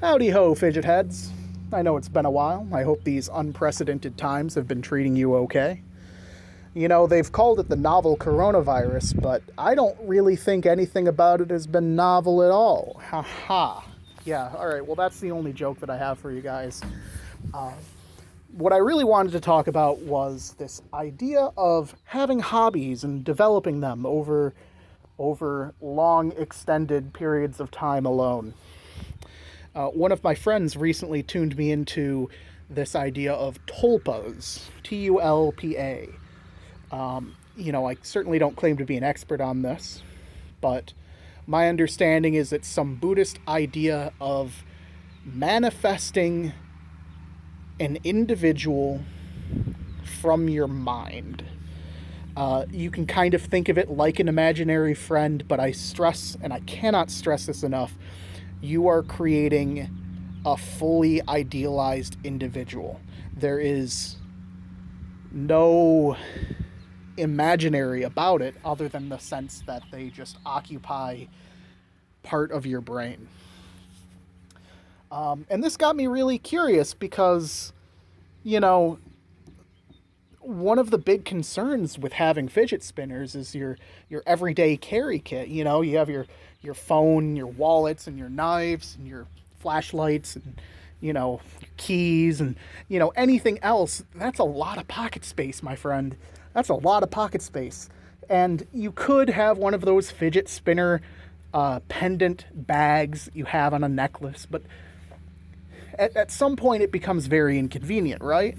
Howdy ho, fidget heads. I know it's been a while. I hope these unprecedented times have been treating you okay. You know, they've called it the novel coronavirus, but I don't really think anything about it has been novel at all. Ha ha. Yeah, alright, well, that's the only joke that I have for you guys. What I really wanted to talk about was this idea of having hobbies and developing them over long, extended periods of time alone. One of my friends recently tuned me into this idea of tulpas, Tulpa. I certainly don't claim to be an expert on this, but my understanding is it's some Buddhist idea of manifesting an individual from your mind. You can kind of think of it like an imaginary friend, but I stress, and I cannot stress this enough, you are creating a fully idealized individual. There is no imaginary about it other than the sense that they just occupy part of your brain. And this got me really curious because, one of the big concerns with having fidget spinners is your everyday carry kit. You have your phone, your wallets, and your knives, and your flashlights, and, your keys, and, anything else. That's a lot of pocket space, my friend. That's a lot of pocket space. And you could have one of those fidget spinner pendant bags you have on a necklace, but at some point it becomes very inconvenient, right?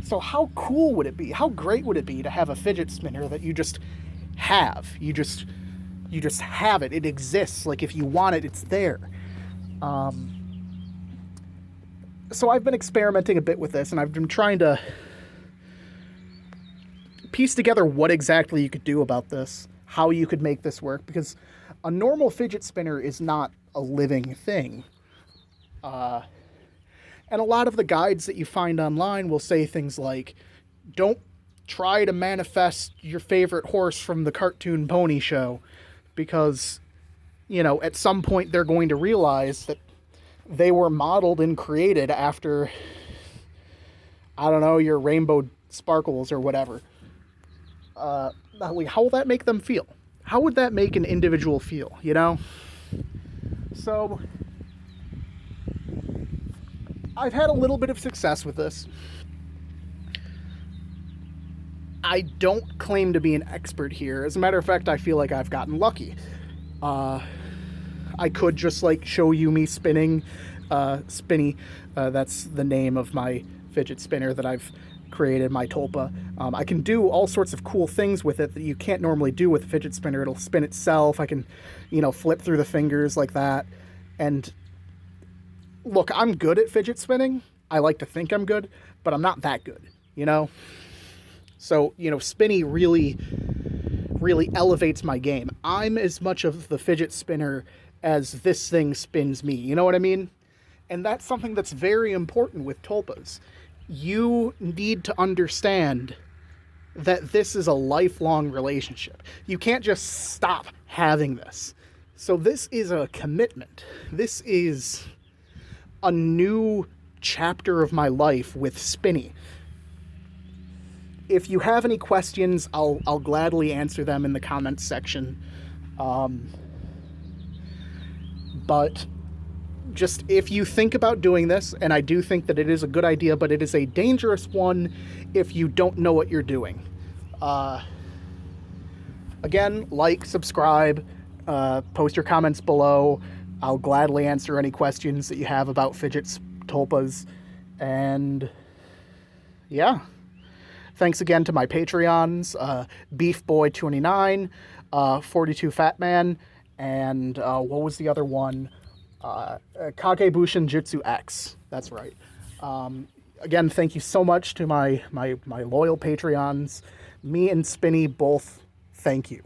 So how cool would it be? How great would it be to have a fidget spinner that you just have? You just have it. It exists. Like, if you want it, it's there. So I've been experimenting a bit with this, and I've been trying to piece together what exactly you could do about this, how you could make this work, because a normal fidget spinner is not a living thing. And a lot of the guides that you find online will say things like, don't try to manifest your favorite horse from the cartoon pony show, because, at some point they're going to realize that they were modeled and created after, I don't know, your rainbow sparkles or whatever. How will that make them feel? How would that make an individual feel, So I've had a little bit of success with this. I don't claim to be an expert here. As a matter of fact, I feel like I've gotten lucky. I could just show you me spinning Spinny. That's the name of my fidget spinner that I've created, my Tulpa. I can do all sorts of cool things with it that you can't normally do with a fidget spinner. It'll spin itself. I can, flip through the fingers like that. And look, I'm good at fidget spinning. I like to think I'm good, but I'm not that good, So, Spinny really, really elevates my game. I'm as much of the fidget spinner as this thing spins me. You know what I mean? And that's something that's very important with tulpas. You need to understand that this is a lifelong relationship. You can't just stop having this. So this is a commitment. This is a new chapter of my life with Spinny. If you have any questions, I'll gladly answer them in the comments section. But just if you think about doing this, and I do think that it is a good idea, but it is a dangerous one if you don't know what you're doing. Again, subscribe, post your comments below. I'll gladly answer any questions that you have about fidgets, tulpas, and yeah. Thanks again to my Patreons, BeefBoy29, 42Fatman, and what was the other one? Kagebushin Jutsu X. That's right. Again, thank you so much to my loyal Patreons. Me and Spinny both thank you.